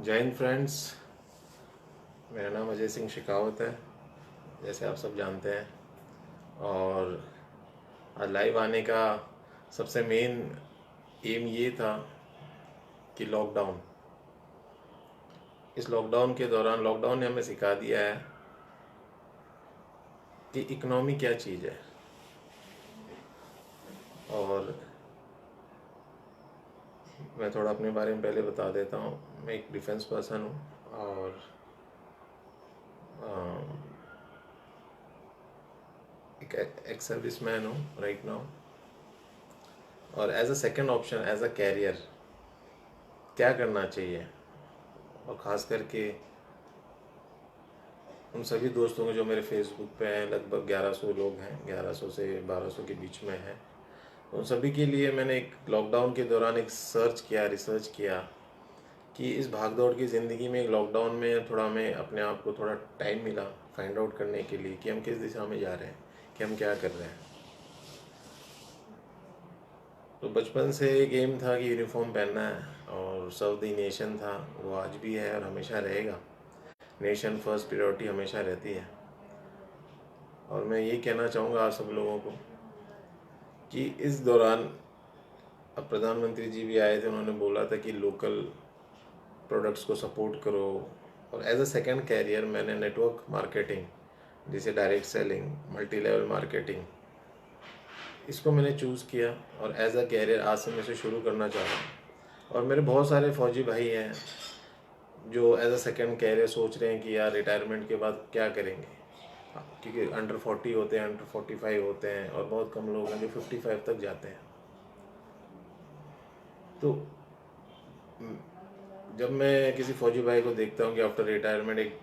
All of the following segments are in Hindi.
जय हिंद फ्रेंड्स। मेरा नाम अजय सिंह शेखावत है, जैसे आप सब जानते हैं। और आज लाइव आने का सबसे मेन एम ये था कि इस लॉकडाउन के दौरान लॉकडाउन ने हमें सिखा दिया है कि इकोनॉमी क्या चीज़ है। और मैं थोड़ा अपने बारे में पहले बता देता हूँ। मैं एक डिफेंस पर्सन हूँ और एक एक्स सर्विस मैन हूँ राइट नाउ। और as a second option, as a career क्या करना चाहिए, और ख़ास करके उन सभी दोस्तों को जो मेरे फेसबुक पे हैं, लगभग 1100 लोग हैं, 1100 से 1200 के बीच में हैं। उन सभी के लिए मैंने एक लॉकडाउन के दौरान एक रिसर्च किया कि इस भागदौड़ की ज़िंदगी में एक लॉकडाउन में थोड़ा हमें अपने आप को थोड़ा टाइम मिला फाइंड आउट करने के लिए कि हम किस दिशा में जा रहे हैं, कि हम क्या कर रहे हैं। तो बचपन से एक एम था कि यूनिफॉर्म पहनना है और सर्व द नेशन था, वो आज भी है और हमेशा रहेगा। नेशन फर्स्ट प्रायोरिटी हमेशा रहती है। और मैं ये कहना चाहूँगा आप सब लोगों को कि इस दौरान, अब प्रधानमंत्री जी भी आए थे, उन्होंने बोला था कि लोकल प्रोडक्ट्स को सपोर्ट करो। और एज अ सेकेंड कैरियर मैंने नेटवर्क मार्केटिंग, जिसे direct selling, multi level marketing, इसको मैंने चूज़ किया और एज अ कैरियर आज से मैं इसे शुरू करना चाह रहा हूँ। और मेरे बहुत सारे फौजी भाई हैं जो एज अ सेकेंड कैरियर सोच रहे हैं कि यार रिटायरमेंट के बाद क्या करेंगे, क्योंकि अंडर 40 होते हैं, अंडर 45 होते हैं, और बहुत कम लोग हैं जो 55 तक जाते हैं। तो जब मैं किसी फौजी भाई को देखता हूँ कि आफ्टर रिटायरमेंट एक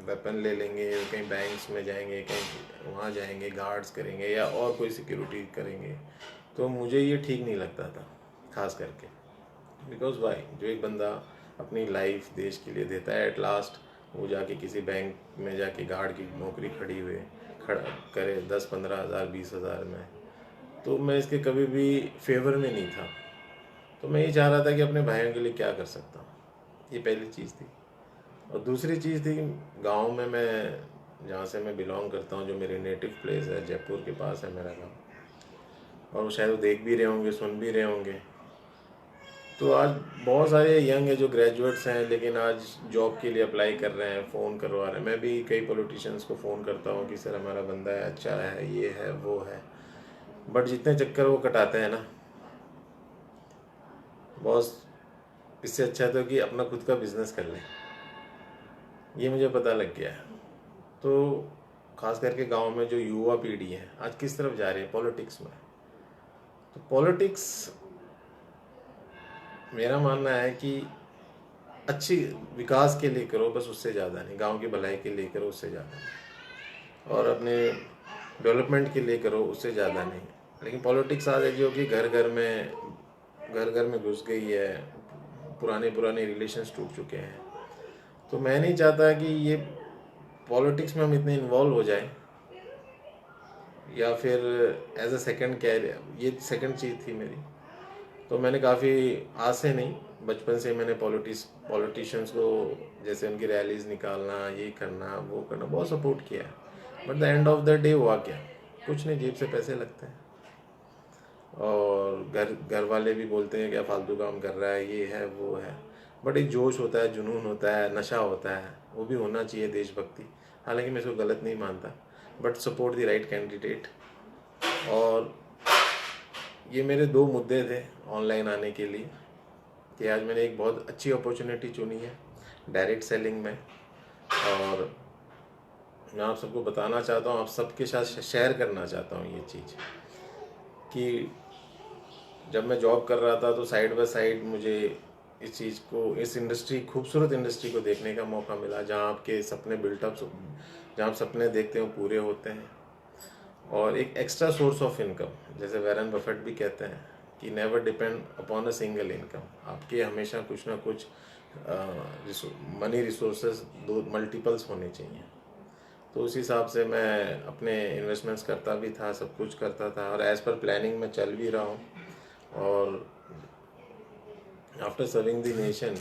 वेपन ले लेंगे, कहीं बैंक्स में जाएंगे, कहीं वहाँ जाएंगे, गार्ड्स करेंगे या और कोई सिक्योरिटी करेंगे, तो मुझे ये ठीक नहीं लगता था। खास करके बिकॉज वाई, जो एक बंदा अपनी लाइफ देश के लिए देता है, एट लास्ट वो जाके किसी बैंक में जाके गार्ड की नौकरी खड़ा करे 10-15 हज़ार 20 हज़ार में, तो मैं इसके कभी भी फेवर में नहीं था। तो मैं ये चाह रहा था कि अपने भाइयों के लिए क्या कर सकता हूँ। ये पहली चीज़ थी। और दूसरी चीज़ थी, गांव में मैं, जहाँ से मैं बिलोंग करता हूँ, जो मेरी नेटिव प्लेस है, जयपुर के पास है मेरा गांव। और वो शायद वो देख भी रहे होंगे, सुन भी रहे होंगे। तो आज बहुत सारे यंग है जो ग्रेजुएट्स हैं, लेकिन आज जॉब के लिए अप्लाई कर रहे हैं, फ़ोन करवा रहे हैं। मैं भी कई पॉलिटिशियंस को फ़ोन करता हूँ कि सर हमारा बंदा है, अच्छा है, ये है वो है, बट जितने चक्कर वो कटाते हैं ना बॉस, इससे अच्छा तो कि अपना खुद का बिजनेस कर लें। ये मुझे पता लग गया है। तो खास करके गांव में जो युवा पीढ़ी है आज किस तरफ जा रही है, पॉलिटिक्स में। तो पॉलिटिक्स, मेरा मानना है कि अच्छी विकास के लिए करो, बस उससे ज़्यादा नहीं। गांव की भलाई के लिए करो, उससे ज़्यादा नहीं। और अपने डेवलपमेंट के लिए करो, उससे ज़्यादा नहीं। लेकिन पॉलिटिक्स आज है जो कि घर घर में घुस गई है। पुराने पुराने रिलेशंस टूट चुके हैं। तो मैं नहीं चाहता कि ये पॉलिटिक्स में हम इतने इन्वॉल्व हो जाएं, या फिर एज अ सेकंड कैरियर। ये सेकंड चीज़ थी मेरी। तो मैंने काफ़ी, आज से नहीं, बचपन से मैंने पॉलिटिशियंस को, जैसे उनकी रैलीज निकालना, ये करना वो करना, बहुत सपोर्ट किया है। But the end of the day हुआ क्या, कुछ नहीं, जेब से पैसे लगते हैं। और घर घर वाले भी बोलते हैं क्या फालतू काम कर रहा है, ये है वो है। बट एक जोश होता है, जुनून होता है, नशा होता है, वो भी होना चाहिए, देशभक्ति। हालांकि मैं इसको गलत नहीं मानता, but support the right candidate. और ये मेरे दो मुद्दे थे ऑनलाइन आने के लिए, कि आज मैंने एक बहुत अच्छी अपॉर्चुनिटी चुनी है डायरेक्ट सेलिंग में। और मैं आप सबको बताना चाहता हूँ, आप सबके साथ शेयर करना चाहता हूँ ये चीज़, कि जब मैं जॉब कर रहा था तो साइड बाय साइड मुझे इस चीज़ को, इस इंडस्ट्री, खूबसूरत इंडस्ट्री को देखने का मौका मिला, जहाँ आपके सपने बिल्टअप, जहाँ आप सपने देखते हो पूरे होते हैं। और एक एक्स्ट्रा सोर्स ऑफ इनकम, जैसे वैरन बफेट भी कहते हैं कि never depend upon a single income. आपके हमेशा कुछ ना कुछ मनी रिसोर्सेज दो मल्टीपल्स होने चाहिए। तो उस हिसाब से मैं अपने इन्वेस्टमेंट्स करता भी था, सब कुछ करता था, और एज़ पर प्लानिंग में चल भी रहा हूँ। और आफ्टर सर्विंग द नेशन,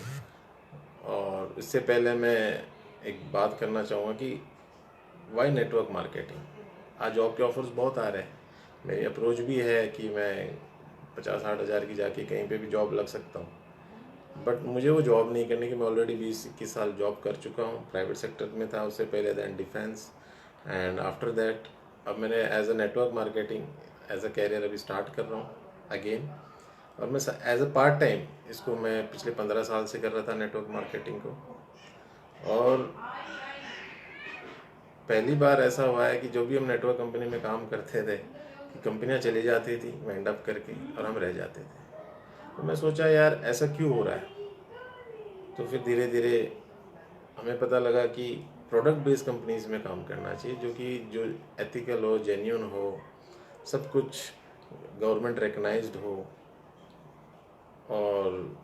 और इससे पहले मैं एक बात करना चाहूँगा कि वाई नेटवर्क मार्केटिंग। आज जॉब के ऑफर्स बहुत आ रहे हैं, मेरी अप्रोच भी है कि मैं 50-60 हज़ार की जाके कहीं पे भी जॉब लग सकता हूँ, बट मुझे वो जॉब नहीं करनी कि मैं ऑलरेडी 20-21 साल जॉब कर चुका हूँ, प्राइवेट सेक्टर में था उससे पहले, then defence, and after that अब मैंने as a network marketing as a career अभी स्टार्ट कर रहा हूँ अगेन। और मैं एज अ पार्ट टाइम इसको मैं पिछले 15 साल से कर रहा था नेटवर्क मार्केटिंग को। और पहली बार ऐसा हुआ है कि जो भी हम नेटवर्क कंपनी में काम करते थे कि कंपनियां चली जाती थी वाइंड अप करके और हम रह जाते थे। तो मैं सोचा यार ऐसा क्यों हो रहा है। तो फिर धीरे धीरे हमें पता लगा कि प्रोडक्ट बेस्ड कंपनीज में काम करना चाहिए, जो एथिकल हो, जेन्यून हो, सब कुछ गवर्नमेंट रिकग्नाइज्ड हो, और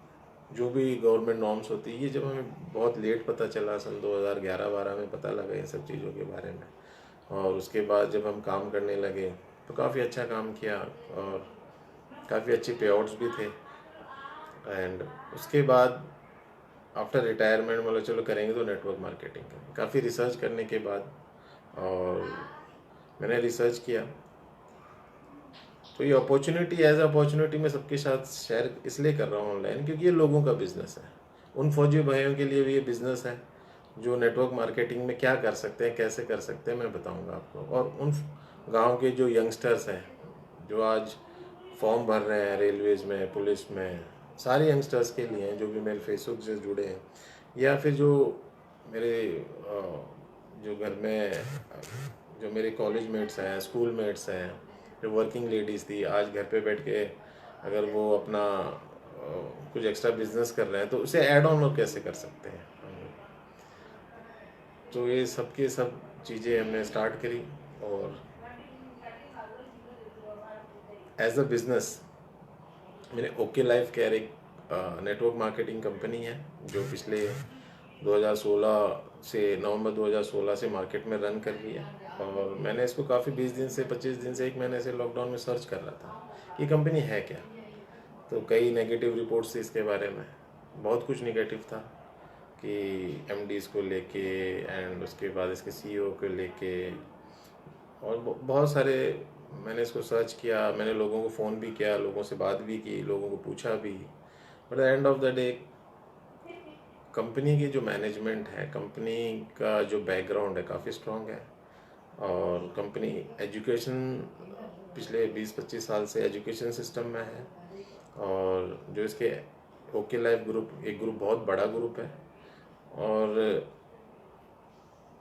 जो भी गवर्नमेंट नॉर्म्स होती है। ये जब हमें बहुत लेट पता चला, सन 2011-12 में पता लगा इन सब चीज़ों के बारे में, और उसके बाद जब हम काम करने लगे तो काफ़ी अच्छा काम किया और काफ़ी अच्छे पे आउट्स भी थे। एंड उसके बाद आफ्टर रिटायरमेंट बोला चलो करेंगे तो नेटवर्क मार्केटिंग करेंगे। काफ़ी रिसर्च करने के बाद और मैंने रिसर्च किया, तो ये अपॉर्चुनिटी एज अपॉर्चुनिटी मैं सबके साथ शेयर इसलिए कर रहा हूँ ऑनलाइन, क्योंकि ये लोगों का बिजनेस है। उन फौजी भाइयों के लिए भी ये बिजनेस है जो नेटवर्क मार्केटिंग में क्या कर सकते हैं, कैसे कर सकते हैं, मैं बताऊंगा आपको। और उन गांव के जो यंगस्टर्स हैं जो आज फॉर्म भर रहे हैं रेलवेज में, पुलिस में, सारे यंगस्टर्स के लिए हैं जो भी मेरे फेसबुक से जुड़े हैं, या फिर जो मेरे जो घर में जो मेरे कॉलेज मेट्स हैं, स्कूल मेट्स हैं, जो वर्किंग लेडीज़ थी, आज घर पे बैठ के अगर वो अपना कुछ एक्स्ट्रा बिजनेस कर रहे हैं तो उसे ऐड ऑन और कैसे कर सकते हैं। तो ये सब के सब चीज़ें हमने स्टार्ट करी, और एज अ बिजनेस मैंने ओके लाइफ केयर एक नेटवर्क मार्केटिंग कंपनी है जो पिछले 2016 से नवंबर 2016 से मार्केट में रन कर रही है। और मैंने इसको काफ़ी 20 दिन से 25 दिन से 1 महीने से लॉकडाउन में सर्च कर रहा था कि कंपनी है क्या। तो कई नेगेटिव रिपोर्ट्स थी इसके बारे में, बहुत कुछ नेगेटिव था कि एमडीज़ को लेके, एंड उसके बाद इसके सीईओ को लेके, और बहुत सारे। मैंने इसको सर्च किया, मैंने लोगों को फ़ोन भी किया, लोगों से बात भी की, लोगों को पूछा भी, but end of the day company की जो मैनेजमेंट है, कंपनी का जो बैकग्राउंड है काफ़ी स्ट्रॉन्ग है। और कंपनी एजुकेशन पिछले 20-25 साल से एजुकेशन सिस्टम में है। और जो इसके ओके लाइफ ग्रुप, एक ग्रुप बहुत बड़ा ग्रुप है। और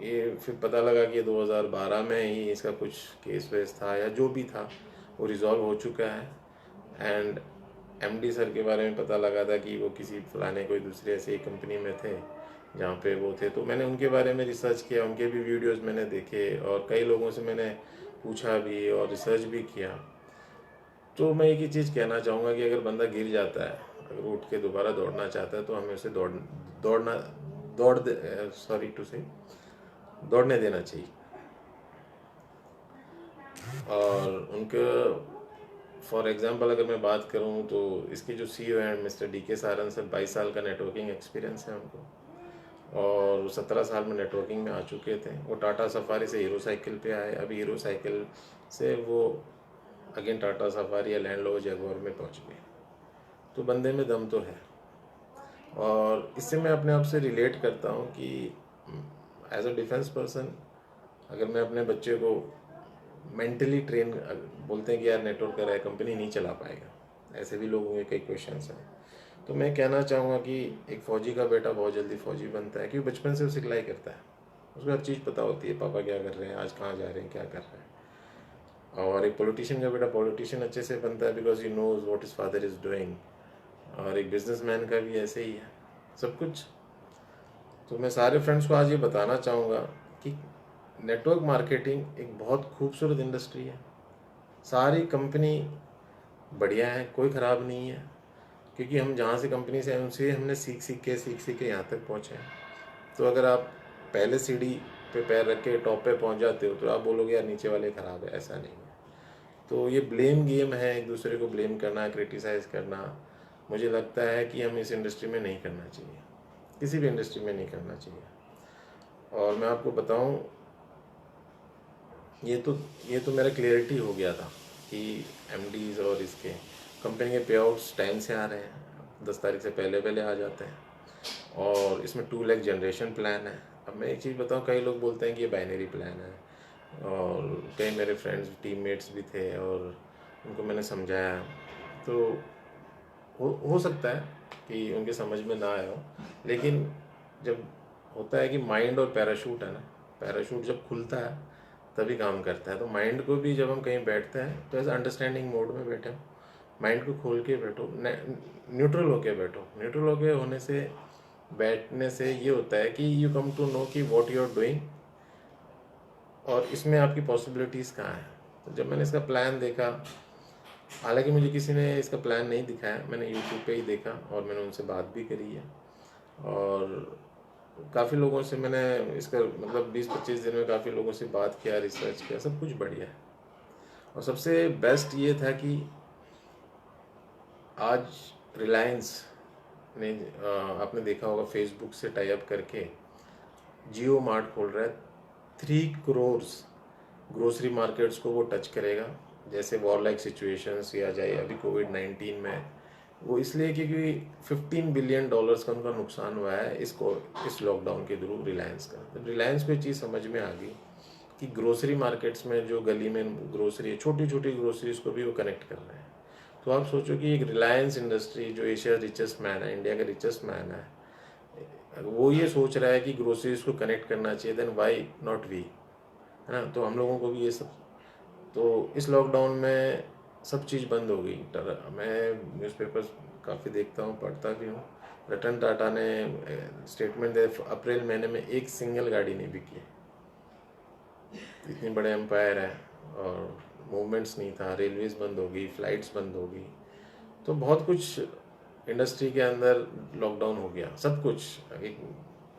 ये फिर पता लगा कि 2012 में ही इसका कुछ केस वेस था या जो भी था वो रिजॉल्व हो चुका है। एंड एमडी सर के बारे में पता लगा था कि वो किसी फलाने कोई दूसरे ऐसे ही कंपनी में थे जहाँ पे वो थे। तो मैंने उनके बारे में रिसर्च किया, उनके भी वीडियोस मैंने देखे, और कई लोगों से मैंने पूछा भी और रिसर्च भी किया। तो मैं एक ही चीज़ कहना चाहूँगा कि अगर बंदा गिर जाता है, अगर उठ के दोबारा दौड़ना चाहता है तो हमें उसे दौड़ना दौड़ सॉरी टू से दौड़ने देना चाहिए। और उनके फॉर एग्जांपल अगर मैं बात करूं तो इसके जो सीईओ हैं मिस्टर डीके सारन सर, 22 साल का नेटवर्किंग एक्सपीरियंस है उनको, और 17 साल में नेटवर्किंग में आ चुके थे। वो टाटा सफारी से हीरो साइकिल पे आए, अभी हीरो साइकिल से वो अगेन टाटा सफारी या लैंड रोवर जगुआर में पहुंच गए। तो बंदे में दम तो है। और इससे मैं अपने आप से रिलेट करता हूँ कि एज अ डिफेंस पर्सन अगर मैं अपने बच्चे को मेंटली ट्रेन, बोलते हैं कि यार नेटवर्क कर रहा है, कंपनी नहीं चला पाएगा, ऐसे भी लोगों के कई क्वेश्चंस हैं। तो मैं कहना चाहूँगा कि एक फ़ौजी का बेटा बहुत जल्दी फ़ौजी बनता है क्योंकि बचपन से वो सिखलाई करता है, उसको हर चीज़ पता होती है, पापा क्या कर रहे हैं, आज कहाँ जा रहे हैं, क्या कर रहे हैं। और एक पॉलिटिशियन का बेटा पॉलिटिशियन अच्छे से बनता है because he knows what is father is doing. और एक बिजनेसमैन का भी ऐसे ही है सब कुछ। तो मैं सारे फ्रेंड्स को आज ये बताना चाहूँगा कि नेटवर्क मार्केटिंग एक बहुत खूबसूरत इंडस्ट्री है। सारी कंपनी बढ़िया है, कोई ख़राब नहीं है, क्योंकि हम जहाँ से कंपनी से उनसे हमने सीख के यहाँ तक पहुँचे हैं। तो अगर आप पहले सीढ़ी पे पैर रख के टॉप पे पहुँच जाते हो तो आप बोलोगे यार नीचे वाले ख़राब है, ऐसा नहीं है। तो ये ब्लेम गेम है, एक दूसरे को ब्लेम करना, क्रिटिसाइज़ करना, मुझे लगता है कि हम इस इंडस्ट्री में नहीं करना चाहिए। किसी भी इंडस्ट्री में नहीं करना चाहिए। और मैं आपको बताऊं, ये तो मेरा क्लियरिटी हो गया था कि एमडीज और इसके कंपनी के पे आउट्स टाइम से आ रहे हैं, 10 तारीख से पहले पहले आ जाते हैं, और इसमें 2 लाख जनरेशन प्लान है। अब मैं एक चीज़ बताऊं, कई लोग बोलते हैं कि ये बाइनरी प्लान है, और कई मेरे फ्रेंड्स टीममेट्स भी थे और उनको मैंने समझाया, तो हो सकता है कि उनके समझ में ना आया हो, लेकिन जब होता है कि माइंड और पैराशूट है ना, पैराशूट जब खुलता है तभी काम करता है। तो माइंड को भी जब हम कहीं बैठते हैं तो ऐसे अंडरस्टैंडिंग मोड में बैठे हो, माइंड को खोल के बैठो, न्यूट्रल होके बैठो। न्यूट्रल होके होने से, बैठने से ये होता है कि यू कम टू नो कि व्हाट यू आर डूइंग और इसमें आपकी पॉसिबिलिटीज़ कहाँ हैं। तो जब मैंने इसका प्लान देखा, हालांकि मुझे किसी ने इसका प्लान नहीं दिखाया, मैंने यूट्यूब पे ही देखा और मैंने उनसे बात भी करी है, और काफ़ी लोगों से मैंने इसका मतलब 20-25 दिन में काफ़ी लोगों से बात किया, रिसर्च किया, सब कुछ बढ़िया है। और सबसे बेस्ट ये था कि आज रिलायंस ने आपने देखा होगा फेसबुक से टाई अप करके जियो मार्ट खोल रहा है। 3 करोड़ ग्रोसरी मार्केट्स को वो टच करेगा। जैसे वॉर लाइक सिचुएशंस या जाए अभी कोविड-19 में, वो इसलिए क्योंकि $15 बिलियन का उनका नुकसान हुआ है इस लॉकडाउन के थ्रू रिलायंस का। तो रिलायंस को ये चीज़ समझ में आ गई कि ग्रोसरी मार्केट्स में जो गली में ग्रोसरी, छोटी छोटी ग्रोसरीज को भी वो कनेक्ट कर रहे हैं। तो आप सोचो कि एक रिलायंस इंडस्ट्री जो एशिया रिचेस्ट मैन है, इंडिया का रिचेस्ट मैन है, वो ये सोच रहा है कि ग्रोसरीज को कनेक्ट करना चाहिए, देन वाई नॉट वी, है ना। तो हम लोगों को भी ये सब, तो इस लॉकडाउन में सब चीज़ बंद हो गई। मैं न्यूज़पेपर्स काफ़ी देखता हूँ, पढ़ता भी हूँ। रतन टाटा ने स्टेटमेंट दे, अप्रैल महीने में एक सिंगल गाड़ी नहीं बिकी है। इतनी बड़े एम्पायर है और मूवमेंट्स नहीं था, रेलवेज बंद हो गई, फ्लाइट्स बंद हो गई, तो बहुत कुछ इंडस्ट्री के अंदर लॉकडाउन हो गया, सब कुछ, एक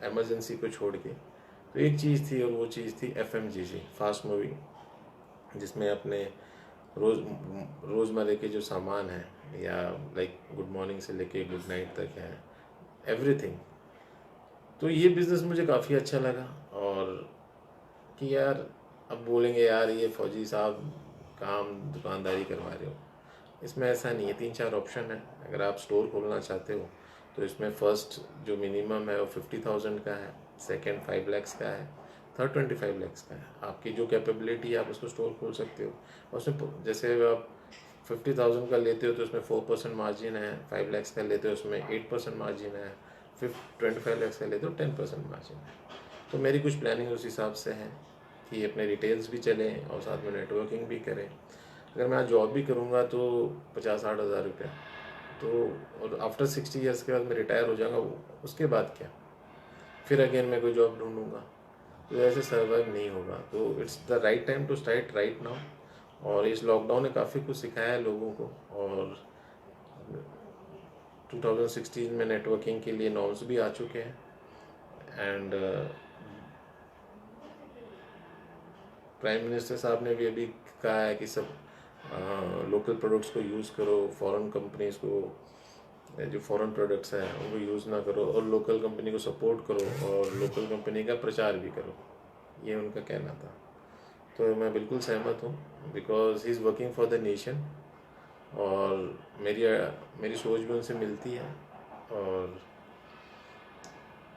एमरजेंसी को छोड़ के। तो एक चीज़ थी और वो चीज़ थी एफएमजीसी, फास्ट मूविंग, जिसमें अपने रोज़मर्रे के जो सामान है, या लाइक गुड मॉर्निंग से लेके गुड नाइट तक है, एवरीथिंग। तो ये बिज़नेस मुझे काफ़ी अच्छा लगा। और कि यार, अब बोलेंगे यार ये फौजी साहब काम दुकानदारी करवा रहे हो, इसमें ऐसा नहीं है। 3-4 ऑप्शन है। अगर आप स्टोर खोलना चाहते हो तो इसमें फर्स्ट जो मिनिमम है वो 50,000 का है, सेकंड 5 lakhs का है, थर्ड 25 lakhs का है। आपकी जो कैपेबिलिटी है आप उसको स्टोर खोल सकते हो। और उसमें जैसे आप 50,000 का लेते हो तो उसमें 4% मार्जिन है, 5 lakhs का लेते हो उसमें 8% मार्जिन है, फिर 25 lakhs का लेते हो 10% मार्जिन है। तो मेरी कुछ प्लानिंग उस हिसाब से है कि अपने रिटेल्स भी चलें और साथ में नेटवर्किंग भी करें। अगर मैं आज जॉब भी करूँगा तो 50-60 हज़ार रुपये, तो और आफ्टर 60 ईयर्स के बाद मैं रिटायर हो जाऊँगा, उसके बाद क्या, फिर अगेन मैं कोई जॉब ढूंढूंगा, तो ऐसे सर्वाइव नहीं होगा। तो it's the right time to start right now. और इस लॉकडाउन ने काफ़ी कुछ सिखाया है लोगों को। और 2016 में नेटवर्किंग के लिए नॉर्म्स भी आ चुके हैं, एंड प्राइम मिनिस्टर साहब ने भी अभी कहा है कि सब लोकल प्रोडक्ट्स को यूज़ करो, फॉरेन कंपनीज को, जो फॉरेन प्रोडक्ट्स हैं उनको यूज़ ना करो, और लोकल कंपनी को सपोर्ट करो और लोकल कंपनी का प्रचार भी करो, ये उनका कहना था। तो मैं बिल्कुल सहमत हूँ, because he is working for the nation, और मेरी सोच भी उनसे मिलती है। और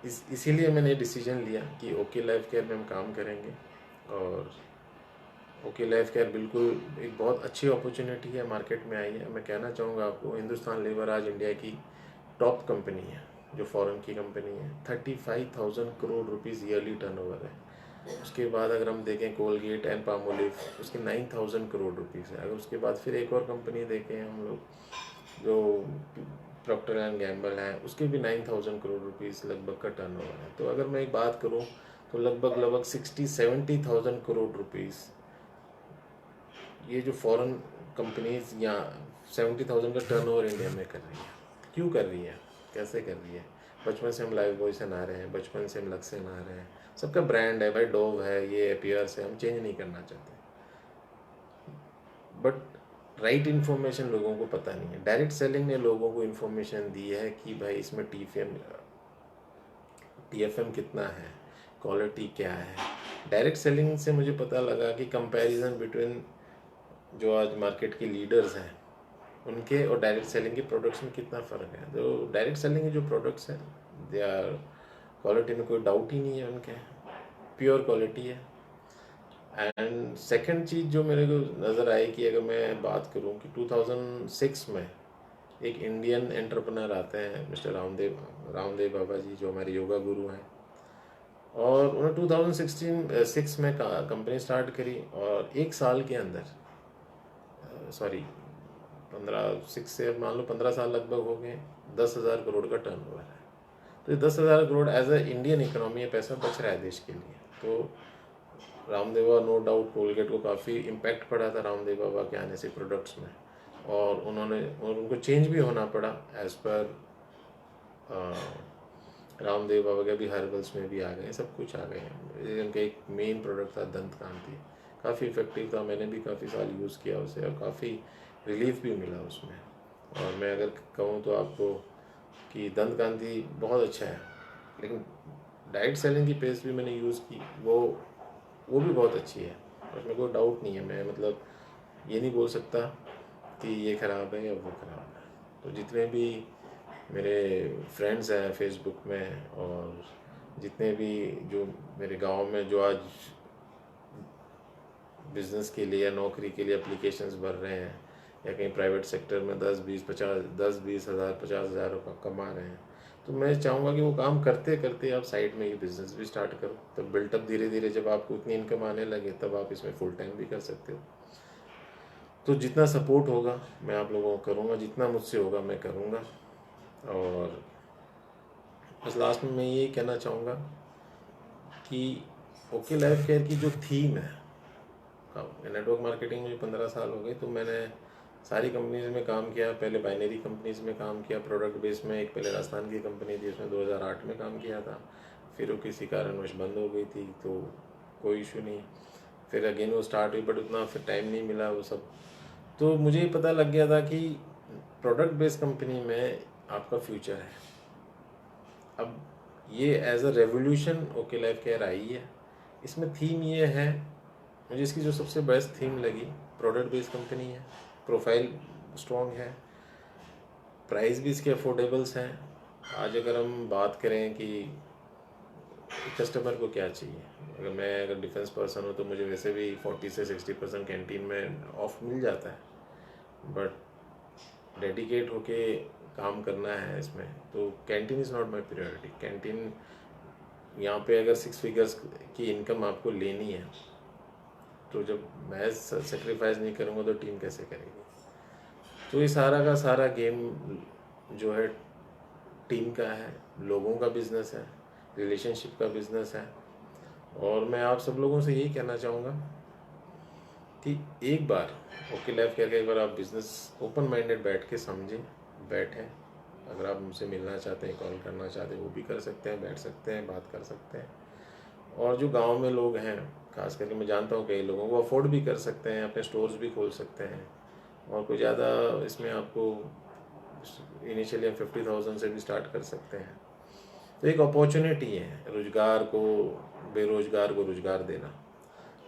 इसीलिए मैंने डिसीजन लिया कि ओके लाइफ केयर में हम काम करेंगे। और ओके लाइफ केयर बिल्कुल एक बहुत अच्छी अपॉर्चुनिटी है, मार्केट में आई है। मैं कहना चाहूँगा आपको, हिंदुस्तान लीवर आज इंडिया की टॉप कंपनी है, जो फॉरेन की कंपनी है। 35,000 करोड़ रुपीज़ ईयरली टर्नओवर है। उसके बाद अगर हम देखें कोलगेट एंड पामोलिव, उसकी 9,000 करोड़ रुपीज़ है। अगर उसके बाद फिर एक और कंपनी देखें हम लोग, जो प्रॉक्टर एंड गैम्बल है, उसके भी 9,000 करोड़ रुपीज़ लगभग का टर्नओवर है। तो अगर मैं एक बात करूँ तो लगभग 60-70,000 करोड़ रुपीज़ ये जो फॉरेन कंपनीज या 70,000 का टर्नओवर इंडिया में कर रही है। क्यों कर रही है, कैसे कर रही है? बचपन से हम लाइफ बॉय से नहा रहे हैं, बचपन से हम लक्स से नहा रहे हैं, सबका ब्रांड है भाई, डोव है, ये एपियर्स है, हम चेंज नहीं करना चाहते। बट राइट इन्फॉर्मेशन लोगों को पता नहीं है। डायरेक्ट सेलिंग ने लोगों को इन्फॉर्मेशन दी है कि भाई इसमें टीफएम TFM कितना है, क्वालिटी क्या है। डायरेक्ट सेलिंग से मुझे पता लगा कि कंपैरिजन बिटवीन जो आज मार्केट के लीडर्स हैं उनके और डायरेक्ट सेलिंग के प्रोडक्ट्स में कितना फ़र्क है। तो डायरेक्ट सेलिंग के जो प्रोडक्ट्स हैं दे आर क्वालिटी में कोई डाउट ही नहीं है, उनके प्योर क्वालिटी है। एंड सेकंड चीज़ जो मेरे को नज़र आई कि अगर मैं बात करूं कि 2006 में एक इंडियन एंटरप्रेन्योर आते हैं मिस्टर रामदेव बाबा जी, जो हमारे योगा गुरु हैं, और उन्होंने 2006 में कंपनी स्टार्ट करी और एक साल के अंदर सॉरी 6 से मान लो 15 साल लगभग हो गए, 10,000 करोड़ का टर्नओवर है। तो ये 10,000 crore as a Indian economy है, पैसा बच रहा है देश के लिए। तो Ramdev Baba no doubt Colgate को काफ़ी इम्पैक्ट पड़ा था रामदेव बाबा के आने से प्रोडक्ट्स में, और उनको चेंज भी होना पड़ा एज पर रामदेव बाबा के भी हर्बल्स में भी आ गए, सब कुछ आ गए हैं। उनका एक मेन प्रोडक्ट था दंत कांति, काफ़ी इफेक्टिव था, मैंने भी काफ़ी साल यूज़ किया उसे और काफ़ी रिलीफ भी मिला उसमें। और मैं अगर कहूँ तो आपको कि दंत कांति बहुत अच्छा है, लेकिन डाइट सेलिंग की पेस्ट भी मैंने यूज़ की, वो भी बहुत अच्छी है, उसमें कोई डाउट नहीं है। मैं मतलब ये नहीं बोल सकता कि ये ख़राब है या वो ख़राब है। तो जितने भी मेरे फ्रेंड्स हैं फेसबुक में और जितने भी जो मेरे गांव में जो आज बिज़नेस के लिए या नौकरी के लिए एप्लीकेशंस भर रहे हैं या कहीं प्राइवेट सेक्टर में 10-20 हज़ार 50,000 रुपये कमा रहे हैं, तो मैं चाहूँगा कि वो काम करते करते आप साइड में ये बिज़नेस भी स्टार्ट करो। तो बिल्टअप धीरे धीरे जब आपको उतनी इनकम आने लगे तब आप इसमें फुल टाइम भी कर सकते हो। तो जितना सपोर्ट होगा मैं आप लोगों को करूँगा, जितना मुझसे होगा मैं करूँगा। और बस लास्ट में मैं ये कहना चाहूँगा कि ओके लाइफ केयर की जो थीम है, नेटवर्क मार्केटिंग में 15 साल हो गए, तो मैंने सारी कंपनीज में काम किया। पहले बाइनरी कंपनीज में काम किया प्रोडक्ट बेस में, एक पहले राजस्थान की कंपनी थी उसमें 2008 में काम किया था, फिर वो किसी कारणवश बंद हो गई थी तो कोई इशू नहीं, फिर अगेन वो स्टार्ट हुई बट उतना फिर टाइम नहीं मिला वो सब। तो मुझे पता लग गया था कि प्रोडक्ट बेस्ड कंपनी में आपका फ्यूचर है। अब ये as a revolution okay life care आई है। इसमें थीम ये है, मुझे इसकी जो सबसे बेस्ट थीम लगी, प्रोडक्ट बेस्ड कंपनी है, प्रोफाइल स्ट्रॉन्ग है, प्राइस भी इसके अफोर्डेबल्स हैं। आज अगर हम बात करें कि कस्टमर को क्या चाहिए, अगर डिफेंस पर्सन हूँ तो मुझे वैसे भी 40 से 60% कैंटीन में ऑफ मिल जाता है, बट डेडिकेट होके काम करना है इसमें तो canteen is not my priority. Canteen यहाँ पे अगर 6 फिगर्स की इनकम आपको लेनी है तो जब मैं सेक्रीफाइस नहीं करूँगा तो टीम कैसे करेगी। तो ये सारा का सारा गेम जो है टीम का है, लोगों का बिजनेस है, रिलेशनशिप का बिजनेस है। और मैं आप सब लोगों से यही कहना चाहूँगा कि एक बार ओके लाइफ केयर का एक बार आप बिज़नेस ओपन माइंडेड बैठ के समझें, बैठें। अगर आप मुझसे मिलना चाहते हैं, कॉल करना चाहते हैं, वो भी कर सकते हैं, बैठ सकते हैं, बात कर सकते हैं। और जो गांव में लोग हैं, खास करके मैं जानता हूँ कई लोगों को अफोर्ड भी कर सकते हैं, अपने स्टोर्स भी खोल सकते हैं, और कोई ज़्यादा इसमें आपको इनिशियली 50,000 से भी स्टार्ट कर सकते हैं। तो एक अपॉर्चुनिटी है रोजगार को, बेरोजगार को रोजगार देना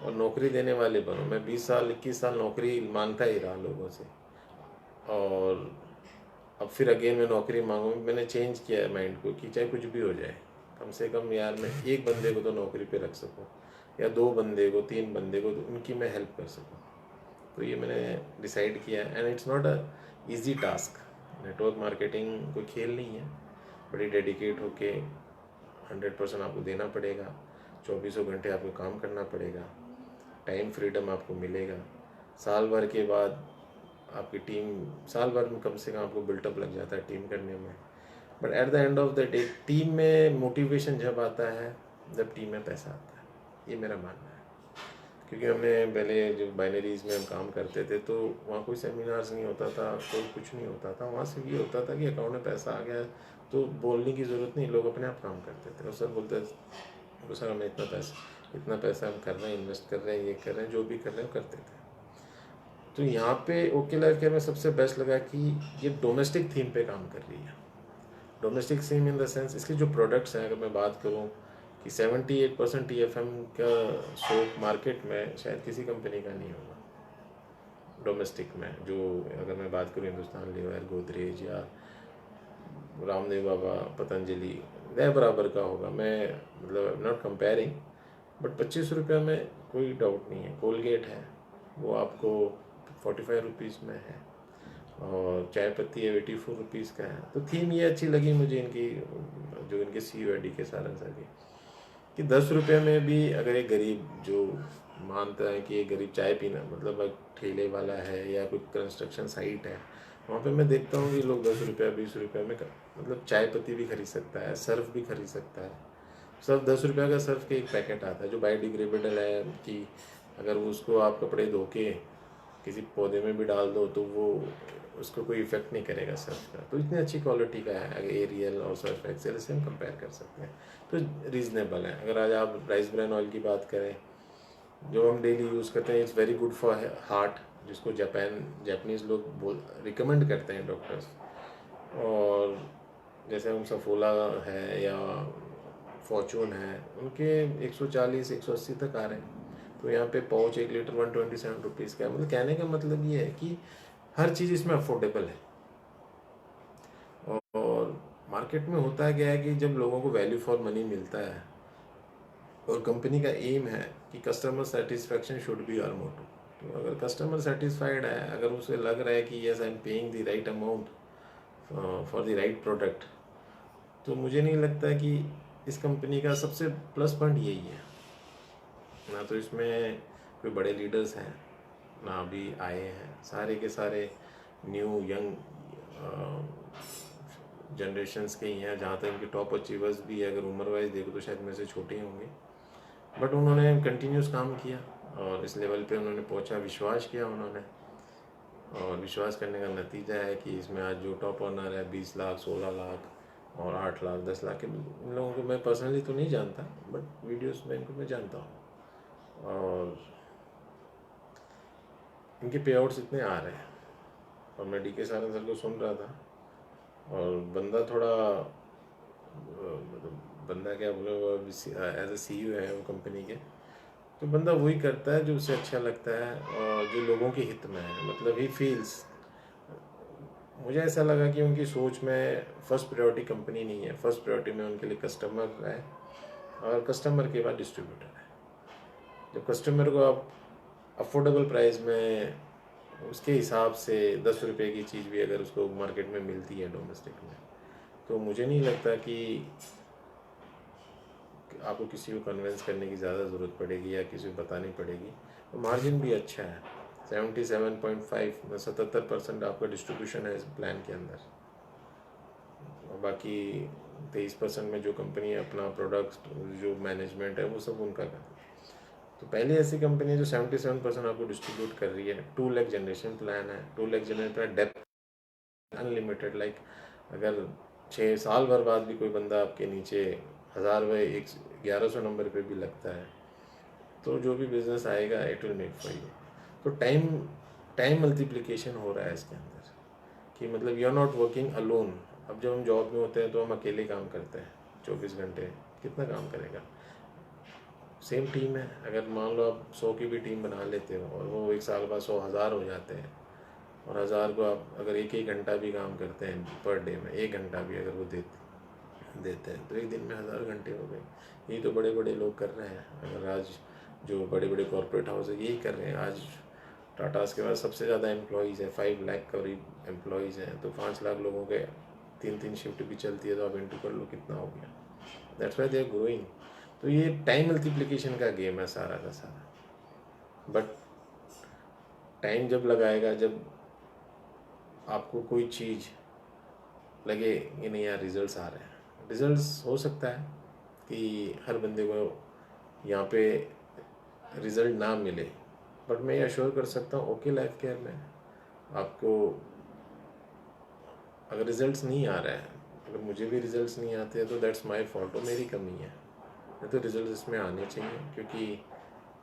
और नौकरी देने वाले बनो। मैं 20 साल 21 साल नौकरी मांगता ही रहा लोगों से, और अब फिर अगेन मैं नौकरी मांगूँ। मैंने चेंज किया है माइंड को कि चाहे कुछ भी हो जाए, कम से कम यार मैं एक बंदे को तो नौकरी पे रख सकूँ, या 2 बंदे को, 3 बंदे को, तो उनकी मैं हेल्प कर सकूँ। तो ये मैंने डिसाइड किया है, and it's not a easy task. Network marketing कोई खेल नहीं है, बड़ी डेडिकेट होके 100% आपको देना पड़ेगा, 24 घंटे आपको काम करना पड़ेगा, टाइम फ्रीडम आपको मिलेगा। साल भर के बाद आपकी टीम, साल भर में कम से कम आपको बिल्टअप लग जाता है टीम करने में, but at the end of the day team में मोटिवेशन जब आता है जब टीम में पैसा आता है, ये मेरा मानना है। क्योंकि हमने पहले जो बाइनरीज में हम काम करते थे तो वहाँ कोई सेमिनार्स नहीं होता था, कोई कुछ नहीं होता था। वहाँ सिर्फ ये होता था कि अकाउंट में पैसा आ गया तो बोलने की ज़रूरत नहीं, लोग अपने आप काम करते थे। और सर बोलते तो सर हमें इतना पैसा हम कर रहे हैं, इन्वेस्ट कर रहे हैं, ये कर रहे हैं, जो भी कर रहे हैं करते थे। तो यहाँ पे ओके लाइफ केयर में सबसे बेस्ट लगा कि ये डोमेस्टिक थीम पे काम कर रही है, domestic SIM in the sense इसके जो प्रोडक्ट्स हैं, अगर मैं बात करूं कि 78% TFM का शोक मार्केट में शायद किसी कंपनी का नहीं होगा डोमेस्टिक में। जो अगर मैं बात करूं हिंदुस्तान लीवर, गोदरेज या रामदेव बाबा, पतंजलि, वह बराबर का होगा। मैं मतलब नॉट कंपेयरिंग, बट 25 रुपये में कोई डाउट नहीं है। कोलगेट है वो आपको 45 रुपीज़ में है, और चाय पत्ती है 84 रुपीज़ का है। तो थीम ये अच्छी लगी मुझे इनकी, जो इनके CEO है DK सारंग सर की, कि 10 रुपये में भी अगर एक गरीब जो मानता है कि ये गरीब चाय पीना, मतलब एक ठेले वाला है या कोई कंस्ट्रक्शन साइट है, वहाँ पे मैं देखता हूँ कि लोग 10 रुपये 20 रुपये में मतलब चाय पत्ती भी खरीद सकता है, सर्फ भी खरीद सकता है। सर्फ 10 रुपये का सर्फ के एक पैकेट आता है जो बायोडिग्रेडेबल है, कि अगर वो उसको आप कपड़े धो के किसी पौधे में भी डाल दो तो वो उसको कोई इफेक्ट नहीं करेगा सर्फ का। तो इतनी अच्छी क्वालिटी का है, अगर एरियल और सर्फ एक्सेल से हम कंपेयर कर सकते हैं तो रीज़नेबल है। अगर आज आप राइस ब्रान ऑयल की बात करें जो हम डेली यूज़ करते हैं, it's very good for heart, जिसको जापानीज़ लोग रिकमेंड करते हैं डॉक्टर्स। और जैसे हम सफोला है या फॉर्चून है, उनके 140 180 तक आ रहे हैं। तो यहाँ पे पाउच 1 लीटर 127 रुपीज़ का है। मतलब कहने का मतलब ये है कि हर चीज़ इसमें अफोर्डेबल है। और मार्केट में होता क्या है कि जब लोगों को वैल्यू फॉर मनी मिलता है और कंपनी का एम है कि customer satisfaction should be our motto, तो अगर कस्टमर सेटिस्फाइड है, अगर उसे लग रहा है कि yes I am paying the right amount for the right product, तो मुझे नहीं लगता कि इस कंपनी का सबसे प्लस पॉइंट यही है। ना तो इसमें कोई बड़े लीडर्स हैं, ना अभी आए हैं, सारे के सारे न्यू यंग जनरेशन्स के ही हैं। जहाँ तक इनके टॉप अचीवर्स भी है, अगर उम्र वाइज देखो तो शायद मेरे से छोटे ही होंगे, बट उन्होंने कंटिन्यूस काम किया और इस लेवल पे उन्होंने पहुंचा, विश्वास किया उन्होंने, और विश्वास करने का नतीजा है कि इसमें आज जो टॉप ऑनर है 20 लाख 16 लाख और 8 लाख 10 लाख के, इन लोगों को मैं पर्सनली तो नहीं जानता, बट वीडियोस में इनको मैं जानता हूँ, और इनके पे आउट्स इतने आ रहे हैं। और मैं DK सारंग सर को सुन रहा था, और बंदा थोड़ा मतलब बंदा क्या बोले, वो एज ए CEO है वो कंपनी के, तो बंदा वही करता है जो उसे अच्छा लगता है और जो लोगों के हित में है। मतलब ही फील्स, मुझे ऐसा लगा कि उनकी सोच में फर्स्ट प्रायोरिटी कंपनी नहीं है, फर्स्ट प्रायोरिटी में उनके लिए कस्टमर है, और कस्टमर के बाद डिस्ट्रीब्यूटर है। जब कस्टमर को आप अफोर्डेबल प्राइस में उसके हिसाब से 10 रुपये की चीज़ भी अगर उसको मार्केट में मिलती है डोमेस्टिक में, तो मुझे नहीं लगता कि आपको किसी को कन्विंस करने की ज़्यादा ज़रूरत पड़ेगी या किसी को बतानी पड़ेगी। तो मार्जिन भी अच्छा है, 77.5 में 77% आपका डिस्ट्रीब्यूशन है इस प्लान के अंदर, और बाकी 23% में जो कंपनी अपना प्रोडक्ट जो मैनेजमेंट है वो सब उनका कर। तो पहले ऐसी कंपनी है जो 77% आपको डिस्ट्रीब्यूट कर रही है। 2 लाख जनरेशन प्लान है, 2 lakh generation plan, depth unlimited. Like अगर 6 साल भर बाद भी कोई बंदा आपके नीचे 1000 व 1100 नंबर पे भी लगता है, तो जो भी बिजनेस आएगा it will make for you. तो टाइम मल्टीप्लिकेशन हो रहा है इसके अंदर, कि मतलब you are not working alone. अब जब हम जॉब में होते हैं तो हम अकेले काम करते हैं 24 घंटे, कितना काम करेगा। सेम टीम है, अगर मान लो आप 100 की भी टीम बना लेते हो और वो 1 साल बाद 100 हज़ार हो जाते हैं, और 1000 को आप अगर एक घंटा भी काम करते हैं पर डे में, 1 घंटा भी अगर वो देते हैं तो एक दिन में 1000 घंटे हो गए। यही तो बड़े बड़े लोग कर रहे हैं। अगर आज जो बड़े बड़े कॉर्पोरेट हाउस है यही कर रहे हैं। आज टाटास के पास सबसे ज़्यादा एम्प्लॉयज़ है, 5 लाख करीब एम्प्लॉयज़ हैं, तो 5 लाख लोगों के 3 शिफ्ट भी चलती है, तो आप इंटू कर लो कितना हो गया। That's why they are growing. तो ये टाइम मल्टीप्लिकेशन का गेम है सारा का सारा। बट टाइम जब लगाएगा, जब आपको कोई चीज़ लगे कि नहीं यार रिजल्ट्स आ रहे हैं, रिजल्ट्स हो सकता है कि हर बंदे को यहाँ पे रिज़ल्ट ना मिले, बट मैं ये अश्योर कर सकता हूँ ओके लाइफ केयर में आपको अगर रिजल्ट्स नहीं आ रहा है, अगर मुझे भी रिजल्ट्स नहीं आते हैं तो दैट्स माय फॉल्ट, तो मेरी कमी है। नहीं तो रिजल्ट इसमें आने चाहिए, क्योंकि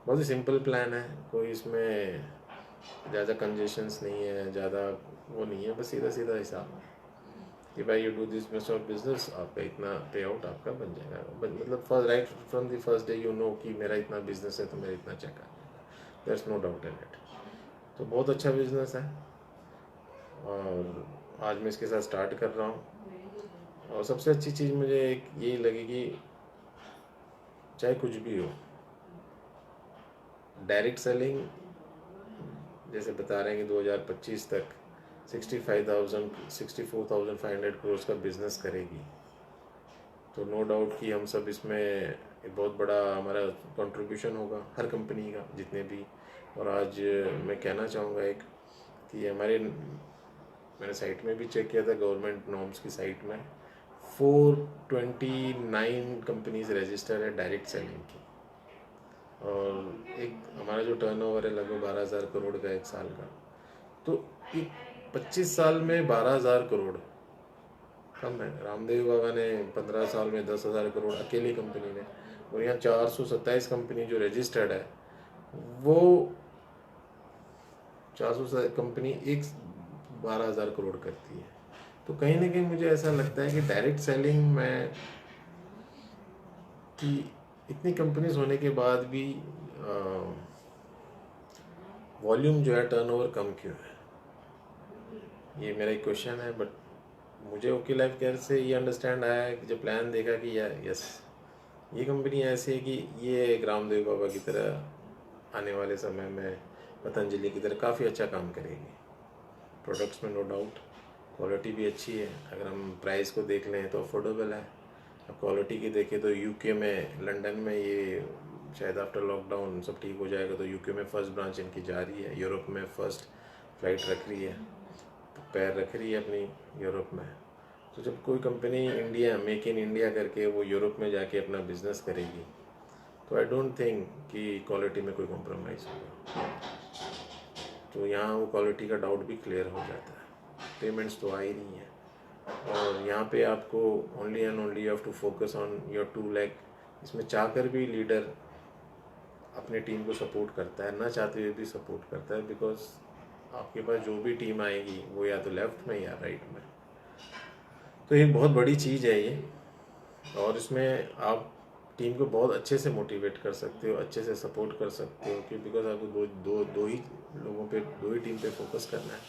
बहुत ही सिंपल प्लान है, कोई इसमें ज़्यादा कंजेशंस नहीं है, ज़्यादा वो नहीं है, बस सीधा सीधा हिसाब है। कि भाई you do this much of business, आपका इतना पे आउट आपका बन जाएगा, मतलब first right from the first day you know कि मेरा इतना बिजनेस है तो मेरा इतना चेक आ जाएगा, there is no doubt in it. तो बहुत अच्छा बिजनेस है और आज मैं इसके साथ स्टार्ट कर रहा हूँ। और सबसे अच्छी चीज़ मुझे एक यही लगी कि चाहे कुछ भी हो, डायरेक्ट सेलिंग जैसे बता रहे हैं कि 2025 तक 64,500 करोड़ का बिजनेस करेगी, तो नो डाउट कि हम सब इसमें एक बहुत बड़ा हमारा कंट्रीब्यूशन होगा हर कंपनी का जितने भी। और आज मैं कहना चाहूँगा एक कि मैंने साइट में भी चेक किया था, गवर्नमेंट नॉर्म्स की साइट में 429 कंपनीज रजिस्टर है डायरेक्ट सेलिंग की। और एक हमारा जो टर्नओवर है लगभग 12,000 करोड़ का एक साल का, तो एक 25 साल में 12,000 करोड़ कम है। रामदेव बाबा ने 15 साल में 10,000 करोड़ अकेली कंपनी ने, और यहाँ 427 कंपनी जो रजिस्टर्ड है वो 400 कंपनी एक 12,000 करोड़ करती है। तो कहीं ना कहीं मुझे ऐसा लगता है कि डायरेक्ट सेलिंग में कि इतनी कंपनीज होने के बाद भी वॉल्यूम जो है टर्नओवर कम क्यों है, ये मेरा एक क्वेश्चन है। बट मुझे ओके लाइफ केयर से ये अंडरस्टैंड आया है कि जब प्लान देखा कि यस ये कंपनी ऐसी है कि ये रामदेव बाबा की तरह आने वाले समय में पतंजलि की तरह काफ़ी अच्छा काम करेगी। प्रोडक्ट्स में नो डाउट, क्वालिटी भी अच्छी है, अगर हम प्राइस को देख लें तो अफोर्डेबल है। अब क्वालिटी की देखें तो यूके में, लंदन में ये शायद आफ्टर लॉकडाउन सब ठीक हो जाएगा तो यूके में फर्स्ट ब्रांच इनकी जा रही है, यूरोप में फर्स्ट फ्लाइट रख रही है, पैर रख रही है अपनी यूरोप में। तो जब कोई company India make in India करके वो यूरोप में जाके अपना बिजनेस करेगी तो आई डोंट थिंक कि क्वालिटी में कोई कॉम्प्रोमाइज़ होगा। तो यहाँ वो क्वालिटी का डाउट भी क्लियर हो जाता है। पेमेंट्स तो आ ही नहीं है, और यहाँ पे आपको only and only you have to focus on your 2 lakh. इसमें चाहकर भी लीडर अपने टीम को सपोर्ट करता है, ना चाहते हुए भी सपोर्ट करता है, बिकॉज आपके पास जो भी टीम आएगी वो या तो लेफ्ट में या राइट में। तो एक बहुत बड़ी चीज़ है ये, और इसमें आप टीम को बहुत अच्छे से मोटिवेट कर सकते हो, अच्छे से सपोर्ट कर सकते हो, कि बिकॉज आपको दो ही लोगों पे, दो ही टीम पे फोकस करना है।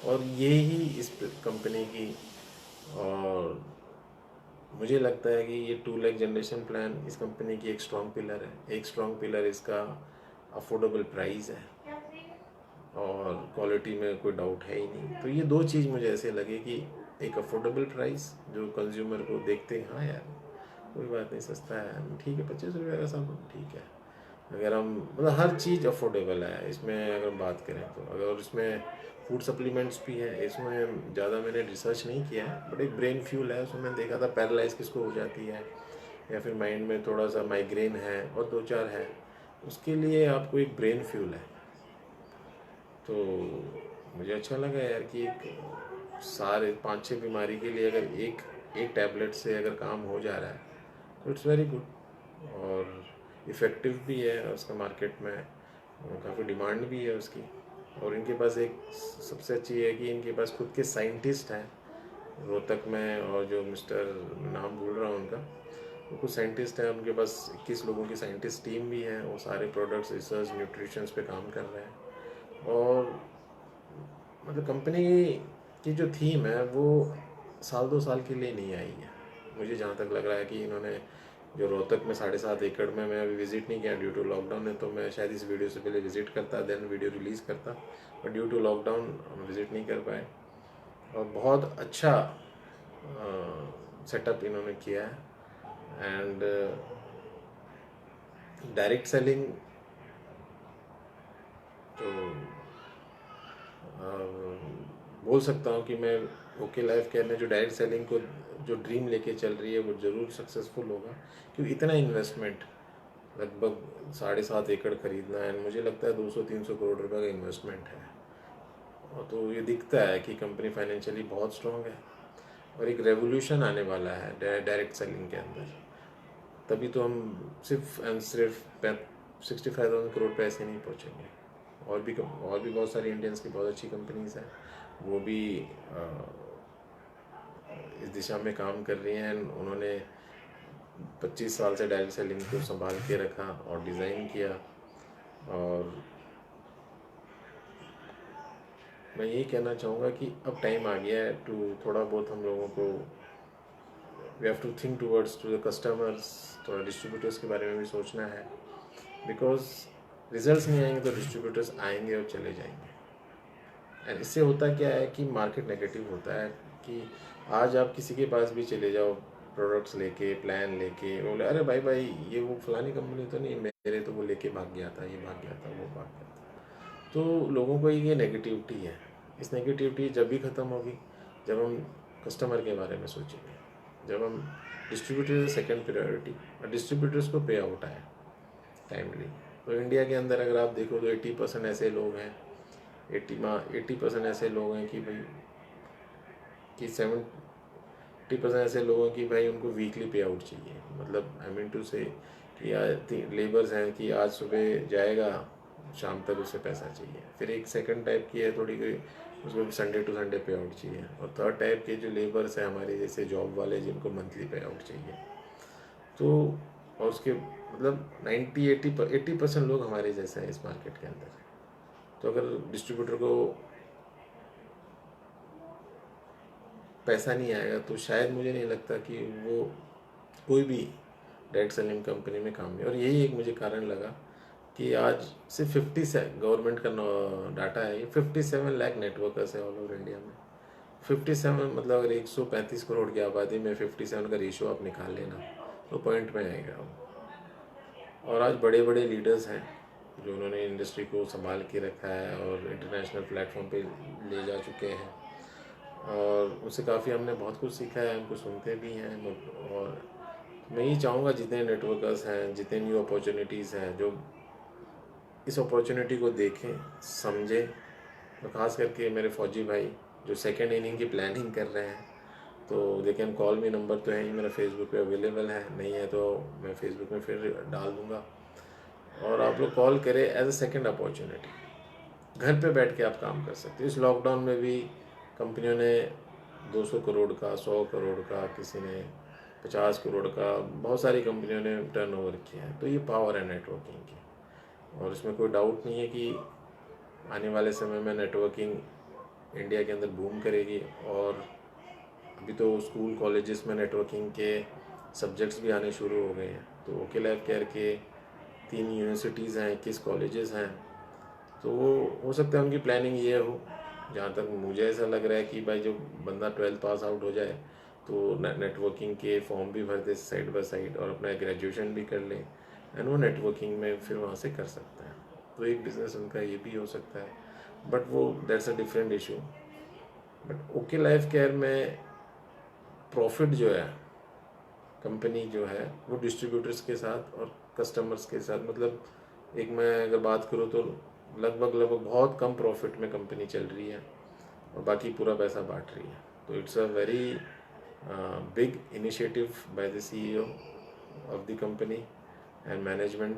और ये ही इस कंपनी की, और मुझे लगता है कि ये 2 लाख जनरेशन प्लान इस कंपनी की एक स्ट्रॉन्ग पिलर है। एक स्ट्रॉन्ग पिलर इसका अफोर्डेबल प्राइस है, और क्वालिटी में कोई डाउट है ही नहीं। तो ये दो चीज़ मुझे ऐसे लगे कि एक अफोर्डेबल प्राइस जो कंज्यूमर को देखते हैं, हाँ यार कोई बात नहीं, सस्ता है, ठीक है, 25 रुपये का सामान ठीक है। अगर हम मतलब हर चीज़ अफोर्डेबल है इसमें, अगर हम बात करें तो। अगर इसमें फूड सप्लीमेंट्स भी है, इसमें ज़्यादा मैंने रिसर्च नहीं किया है, बट एक ब्रेन फ्यूल है उसमें। मैंने देखा था पैरालाइज किसको हो जाती है, या फिर माइंड में थोड़ा सा माइग्रेन है और 2-4 है, उसके लिए आपको एक ब्रेन फ्यूल है। तो मुझे अच्छा लगा यार कि एक सारे 5-6 बीमारी के लिए अगर एक टैबलेट से अगर काम हो जा रहा है तो इट्स वेरी गुड, और इफ़ेक्टिव भी है। उसका मार्केट में काफ़ी डिमांड भी है उसकी। और इनके पास एक सबसे अच्छी है कि इनके पास खुद के साइंटिस्ट हैं रोहतक में, और जो मिस्टर, नाम भूल रहा हूँ उनका, वो कुछ साइंटिस्ट हैं, उनके पास 21 लोगों की साइंटिस्ट टीम भी है। वो सारे प्रोडक्ट्स, रिसर्च, न्यूट्रिशंस पे काम कर रहे हैं। और मतलब कंपनी की जो थीम है वो 1-2 साल के लिए नहीं आई है। मुझे जहाँ तक लग रहा है कि इन्होंने जो रोहतक में 7.5 एकड़ में, मैं अभी विज़िट नहीं किया ड्यू टू लॉकडाउन है, तो मैं शायद इस वीडियो से पहले विज़िट करता, देन वीडियो रिलीज़ करता, बट ड्यू टू लॉकडाउन हम विज़िट नहीं कर पाए। और बहुत अच्छा सेटअप इन्होंने किया है। एंड डायरेक्ट सेलिंग तो बोल सकता हूँ कि मैं ओके लाइफ केयर में जो डायरेक्ट सेलिंग को जो ड्रीम लेके चल रही है वो ज़रूर सक्सेसफुल होगा, क्योंकि इतना इन्वेस्टमेंट, लगभग 7.5 एकड़ खरीदना है, मुझे लगता है 200-300 करोड़ रुपए का इन्वेस्टमेंट है। और तो ये दिखता है कि कंपनी फाइनेंशियली बहुत स्ट्रॉन्ग है, और एक रेवोल्यूशन आने वाला है डायरेक्ट सेलिंग के अंदर। तभी तो हम सिर्फ एंड सिर्फ 65,000 करोड़ पे ऐसे नहीं पहुँचेंगे। और भी बहुत सारी इंडियंस की बहुत अच्छी कंपनीज हैं, वो भी इस दिशा में काम कर रही हैं। उन्होंने 25 साल से डायरेक्ट सेलिंग को संभाल के रखा और डिज़ाइन किया। और मैं यही कहना चाहूँगा कि अब टाइम आ गया है टू थोड़ा बहुत हम लोगों को we have to think towards to the customers, थोड़ा डिस्ट्रीब्यूटर्स के बारे में भी सोचना है, बिकॉज रिजल्ट्स नहीं आएंगे तो डिस्ट्रीब्यूटर्स आएंगे और चले जाएंगे। एंड इससे होता क्या है कि मार्केट नेगेटिव होता है कि आज आप किसी के पास भी चले जाओ प्रोडक्ट्स लेके, प्लान लेके, बोले अरे भाई भाई ये वो फलानी कंपनी तो नहीं, मेरे तो वो लेके भाग गया था, ये भाग गया था, वो भाग गया था। तो लोगों को ये नेगेटिविटी है। इस नेगेटिविटी जब भी ख़त्म होगी जब हम कस्टमर के बारे में सोचेंगे, जब हम डिस्ट्रीब्यूटर सेकंड प्रायोरिटी, और डिस्ट्रीब्यूटर्स को पे आउट आए टाइमली। तो इंडिया के अंदर अगर आप देखो तो 80% ऐसे लोग हैं, 80% ऐसे लोग हैं कि भाई कि 70% ऐसे लोग हैं कि भाई उनको वीकली पे आउट चाहिए। मतलब आई मीन टू से कि आज लेबर्स हैं कि आज सुबह जाएगा, शाम तक उसे पैसा चाहिए। फिर एक सेकंड टाइप की है थोड़ी, कोई उसको संडे टू संडे पे आउट चाहिए। और थर्ड टाइप के जो लेबर्स हैं हमारे जैसे जॉब वाले, जिनको मंथली पे आउट चाहिए। तो और उसके मतलब 80% लोग हमारे जैसे हैं इस मार्केट के अंदर। तो अगर डिस्ट्रीब्यूटर को पैसा नहीं आएगा तो शायद मुझे नहीं लगता कि वो कोई भी डायरेक्ट सेलिंग कंपनी में काम नहीं। और यही एक मुझे कारण लगा कि आज से 50 से गवर्नमेंट का डाटा है, ये 57 लाख नेटवर्कर्स है ऑल ओवर इंडिया में। 57 मतलब अगर 135 करोड़ की आबादी में 57 का रेशियो आप निकाल लेना तो पॉइंट में आएगा। और आज बड़े बड़े लीडर्स हैं जो उन्होंने इंडस्ट्री को संभाल के रखा है और इंटरनेशनल प्लेटफॉर्म पे ले जा चुके हैं। और उससे काफ़ी हमने बहुत कुछ सीखा है, उनको सुनते भी हैं। और मैं ये चाहूँगा जितने नेटवर्कर्स हैं, जितने न्यू अपॉर्चुनिटीज़ हैं, जो इस अपॉर्चुनिटी को देखें, समझें। तो ख़ास करके मेरे फौजी भाई जो सेकेंड इनिंग की प्लानिंग कर रहे हैं, तो they can call me, number तो है ही मेरा फेसबुक पे अवेलेबल है, नहीं है तो मैं फेसबुक में फिर डाल दूँगा। और आप लोग कॉल करें एज अ सेकेंड अपॉर्चुनिटी। घर पे बैठ के आप काम कर सकते हो। इस लॉकडाउन में भी कंपनियों ने 200 करोड़ का, 100 करोड़ का, किसी ने 50 करोड़ का, बहुत सारी कंपनियों ने टर्नओवर किया है। तो ये पावर है नेटवर्किंग की, और इसमें कोई डाउट नहीं है कि आने वाले समय में नेटवर्किंग इंडिया के अंदर बूम करेगी। और अभी तो स्कूल कॉलेजेस में नेटवर्किंग के सब्जेक्ट्स भी आने शुरू हो गए हैं। तो ओके लाइफ केयर के 3 यूनिवर्सिटीज़ हैं, 21 कॉलेजेस हैं। तो हो सकता है उनकी प्लानिंग ये हो, जहाँ तक मुझे ऐसा लग रहा है कि भाई जो बंदा 12th पास आउट हो जाए तो नेटवर्किंग के फॉर्म भी भर दे साइड बाय साइड और अपना ग्रेजुएशन भी कर ले, एंड वो नेटवर्किंग में फिर वहाँ से कर सकता है। तो एक बिज़नेस उनका ये भी हो सकता है, बट वो that's a different issue. But okay life care में प्रॉफिट जो है, कंपनी जो है वो डिस्ट्रीब्यूटर्स के साथ और कस्टमर्स के साथ, मतलब एक मैं अगर बात करूँ तो लगभग बहुत कम प्रॉफिट में कंपनी चल रही है और बाकी पूरा पैसा बांट रही है। तो it's a very big initiative by the CEO of the company and management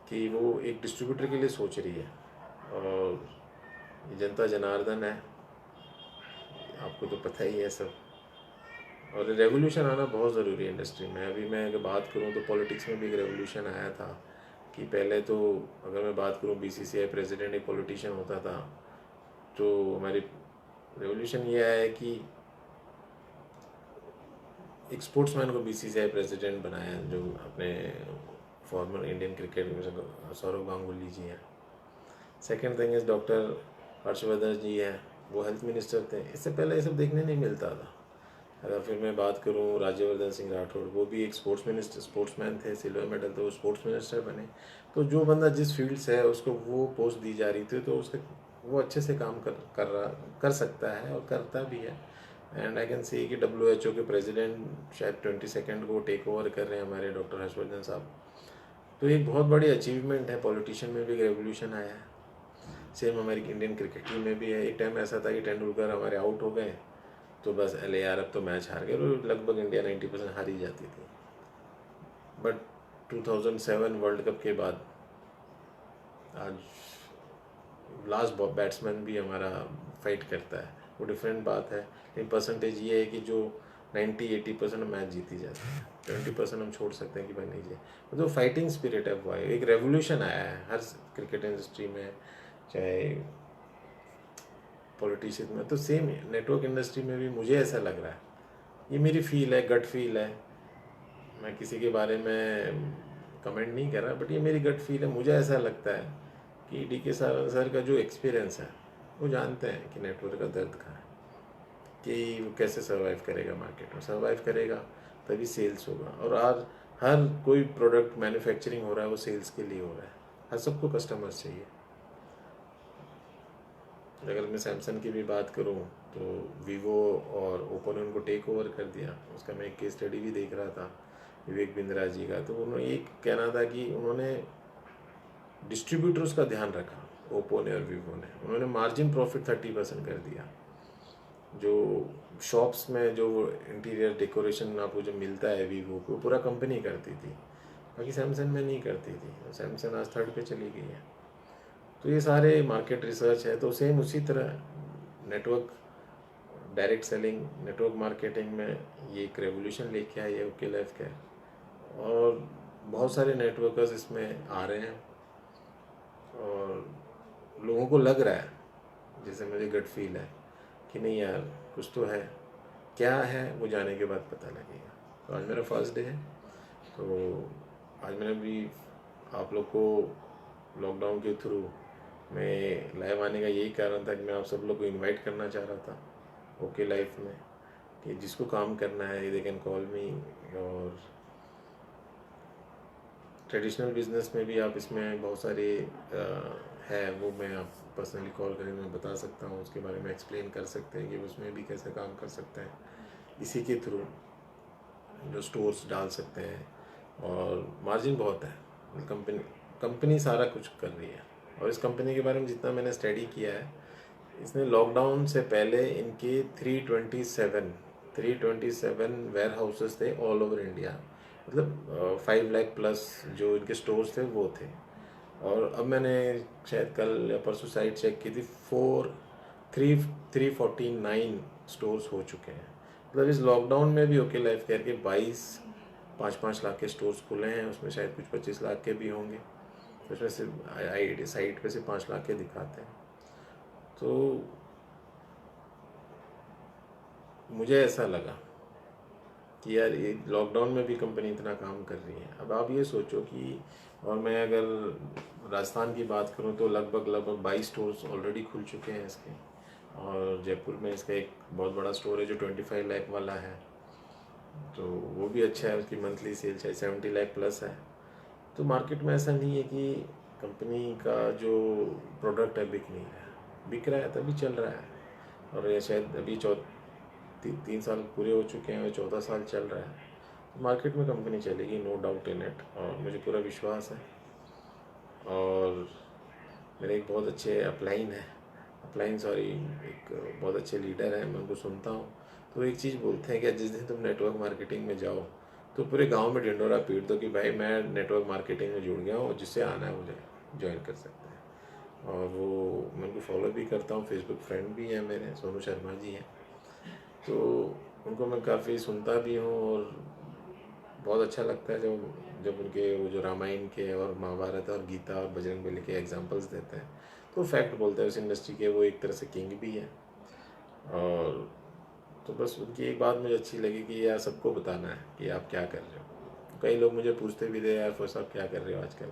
कि वो एक डिस्ट्रीब्यूटर के लिए सोच रही है। और ये जनता जनार्दन है, आपको तो पता ही है सब। और रेवोल्यूशन आना बहुत ज़रूरी है इंडस्ट्री में। अभी मैं अगर बात करूँ तो पॉलिटिक्स में भी एक रेवोल्यूशन आया था कि पहले तो अगर मैं बात करूँ BCCI प्रेसिडेंट एक पॉलिटिशियन होता था। तो हमारी रेवोल्यूशन ये आया है कि एक स्पोर्ट्समैन को BCCI प्रेसिडेंट बनाया, जो अपने फॉर्मर इंडियन क्रिकेट में सौरव गांगुली जी हैं। Second thing is doctor Harshvardhan ji हैं, वो हेल्थ मिनिस्टर थे। इससे पहले ये सब देखने नहीं मिलता था। अगर फिर मैं बात करूँ राज्यवर्धन सिंह राठौड़, वो भी एक स्पोर्ट्समैन थे, सिल्वर मेडल, तो वो स्पोर्ट्स मिनिस्टर बने। तो जो बंदा जिस फील्ड से है उसको वो पोस्ट दी जा रही थी, तो उसके वो अच्छे से काम कर सकता है और करता भी है। एंड आई कैन सी कि WHO के प्रेसिडेंट शायद 22 को टेक ओवर कर रहे हैं हमारे डॉक्टर हर्षवर्धन साहब। तो एक बहुत बड़ी अचीवमेंट है। पॉलिटिशियन में भी एक रेवोल्यूशन आया है। सेम हमारी इंडियन क्रिकेट टीम में भी है। एक टाइम ऐसा था कि तेंदुलकर हमारे आउट हो गए तो बस अरे यार अब तो मैच हार गए, और लगभग इंडिया 90% हार ही जाती थी। बट 2007 वर्ल्ड कप के बाद आज लास्ट बैट्समैन भी हमारा फाइट करता है। वो डिफरेंट बात है। लेकिन परसेंटेज ये है कि जो 90-80% मैच जीती जाती है, 20% हम छोड़ सकते हैं कि भाई नहीं जी। तो फाइटिंग स्पिरिट है, वो एक रेवोल्यूशन आया है हर क्रिकेट इंडस्ट्री में, चाहे पॉलिटिशियन में, तो सेम नेटवर्क इंडस्ट्री में भी मुझे ऐसा लग रहा है। ये मेरी फील है, गट फील है, मैं किसी के बारे में कमेंट नहीं कर रहा, बट ये मेरी गट फील है। मुझे ऐसा लगता है कि DK सर का जो एक्सपीरियंस है, वो जानते हैं कि नेटवर्क का दर्द कहाँ है, कि वो कैसे सर्वाइव करेगा मार्केट में। सर्वाइव करेगा तभी सेल्स होगा। और आज हर कोई प्रोडक्ट मैन्युफैक्चरिंग हो रहा है वो सेल्स के लिए हो रहा है, हर सबको कस्टमर्स चाहिए। अगर मैं सैमसंग की भी बात करूं तो वीवो और ओप्पो ने उनको टेक ओवर कर दिया। उसका मैं एक केस स्टडी भी देख रहा था विवेक बिंद्रा जी का, तो उन्होंने ये कहना था कि उन्होंने डिस्ट्रीब्यूटर्स का ध्यान रखा, ओप्पो ने और वीवो ने। उन्होंने मार्जिन प्रॉफिट 30% कर दिया। जो शॉप्स में जो इंटीरियर डेकोरेशन आपको जो मिलता है वीवो को, पूरा कंपनी करती थी, बाकी सैमसंग में नहीं करती थी। सैमसंग आज थर्ड पे चली गई है। तो ये सारे मार्केट रिसर्च है। तो सेम उसी तरह network direct selling, network marketing में ये एक रेवोल्यूशन लेके आई है ओके लाइफ का, और बहुत सारे नेटवर्कर्स इसमें आ रहे हैं। और लोगों को लग रहा है, जैसे मुझे गट फील है कि नहीं यार कुछ तो है, क्या है वो जाने के बाद पता लगेगा। तो आज मेरा फर्स्ट डे है, तो आज मैंने भी आप लोग को लॉकडाउन के थ्रू मैं लाइव आने का यही कारण था कि मैं आप सब लोग को इनवाइट करना चाह रहा था ओके लाइफ में, कि जिसको काम करना है दे कैन कॉल मी। और ट्रेडिशनल बिजनेस में भी आप इसमें बहुत सारे है, वो मैं आप पर्सनली कॉल करके मैं बता सकता हूँ, उसके बारे में एक्सप्लेन कर सकते हैं कि उसमें भी कैसे काम कर सकते हैं। इसी के थ्रू जो स्टोर्स डाल सकते हैं, और मार्जिन बहुत है। कंपनी सारा कुछ कर रही है। और इस कंपनी के बारे में जितना मैंने स्टडी किया है, इसने लॉकडाउन से पहले इनके 327 वेयर हाउसेस थे ऑल ओवर इंडिया, मतलब 5 लाख प्लस जो इनके स्टोर्स थे वो थे। और अब मैंने शायद कल या परसों साइट चेक की थी, 349 स्टोर्स हो चुके हैं। मतलब इस लॉकडाउन में भी ओके लाइफ केयर के 5.5 लाख के स्टोर्स खुले हैं, उसमें शायद कुछ 25 लाख के भी होंगे। उसमें से साइट पे से 5 लाख के दिखाते हैं। तो मुझे ऐसा लगा कि यार ये लॉकडाउन में भी कंपनी इतना काम कर रही है। अब आप ये सोचो कि, और मैं अगर राजस्थान की बात करूं तो लगभग 22 स्टोर्स ऑलरेडी खुल चुके हैं इसके। और जयपुर में इसका एक बहुत बड़ा स्टोर है जो 25 लाख वाला है, तो वो भी अच्छा है, उसकी मंथली सेल चाहे 70 लाख प्लस है। तो मार्केट में ऐसा नहीं है कि कंपनी का जो प्रोडक्ट है बिक नहीं रहा है, बिक रहा है तभी चल रहा है। और ये शायद अभी 3 साल पूरे हो चुके हैं और 14 साल चल रहा है। मार्केट में कंपनी चलेगी, नो डाउट इन इट, और मुझे पूरा विश्वास है। और मेरे एक बहुत अच्छे अपलाइन सॉरी एक बहुत अच्छे लीडर हैं, मैं उनको सुनता हूँ। तो एक चीज़ बोलते हैं कि जिस दिन तुम नेटवर्क मार्केटिंग में जाओ तो पूरे गांव में ढिंडोरा पीट दो कि भाई मैं नेटवर्क मार्केटिंग में जुड़ गया हूँ, जिससे आना है मुझे ज्वाइन कर सकते हैं। और वो मैं उनको फॉलो भी करता हूँ, फेसबुक फ्रेंड भी हैं मेरे, सोनू शर्मा जी हैं। तो उनको मैं काफ़ी सुनता भी हूँ, और बहुत अच्छा लगता है जब उनके वो जो रामायण के और महाभारत और गीता और बजरंगबली के एग्जांपल्स देते हैं, तो फैक्ट बोलते हैं उस इंडस्ट्री के, वो एक तरह से किंग भी हैं। और तो बस उनकी एक बात मुझे अच्छी लगी कि यार सबको बताना है कि आप क्या कर रहे हो। कई लोग मुझे पूछते भी थे, यार फर्स्ट आप क्या कर रहे हो आजकल।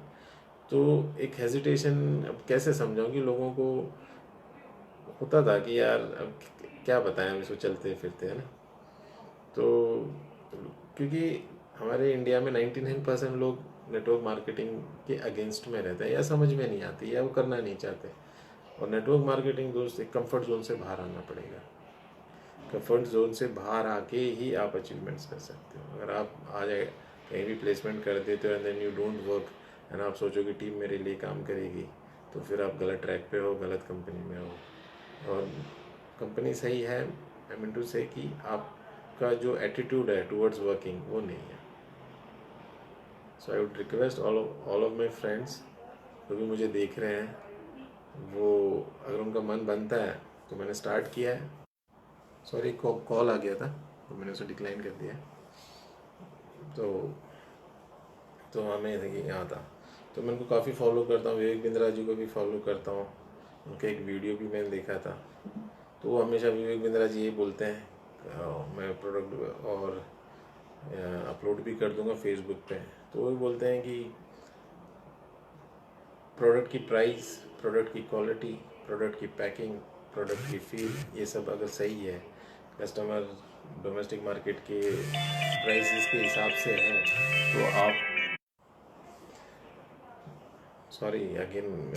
तो एक हेजिटेशन, अब कैसे समझाऊँ कि लोगों को होता था कि यार अब क्या बताएं हम इसको, चलते फिरते है ना। तो क्योंकि हमारे इंडिया में 99% लोग नेटवर्क मार्केटिंग के अगेंस्ट में रहते हैं, या समझ में नहीं आती, या वो करना नहीं चाहते। और नेटवर्क मार्केटिंग दोस्त एक कंफर्ट जोन से बाहर आना पड़ेगा। कंफर्ट जोन से बाहर आके ही आप अचीवमेंट्स कर सकते हो। अगर आप आ जाए कहीं भी प्लेसमेंट कर देते हो and then you don't work, and आप सोचो कि टीम मेरे लिए काम करेगी, तो फिर आप गलत ट्रैक पे हो, गलत कंपनी में हो। और कंपनी सही है, आई मीन टू से कि आपका जो एटीट्यूड है टुवर्ड्स वर्किंग वो नहीं है। So I would request all of my friends जो भी मुझे देख रहे हैं, वो अगर उनका मन बनता है, तो मैंने स्टार्ट किया है सॉरी, कॉल आ गया था तो मैंने उसे डिक्लाइन कर दिया। तो हमें यहाँ था, तो मैं उनको काफ़ी फॉलो करता हूँ, विवेक बिंद्रा जी को भी फॉलो करता हूँ। उनका एक वीडियो भी मैंने देखा था, तो वो हमेशा विवेक बिंद्रा जी ये बोलते हैं, मैं प्रोडक्ट और अपलोड भी कर दूंगा फेसबुक पे, तो वो बोलते हैं कि प्रोडक्ट की प्राइस, प्रोडक्ट की क्वालिटी, प्रोडक्ट की पैकिंग, प्रोडक्ट की फील, ये सब अगर सही है, कस्टमर डोमेस्टिक मार्केट के प्राइसेस के हिसाब से है, तो आप सॉरी अगेन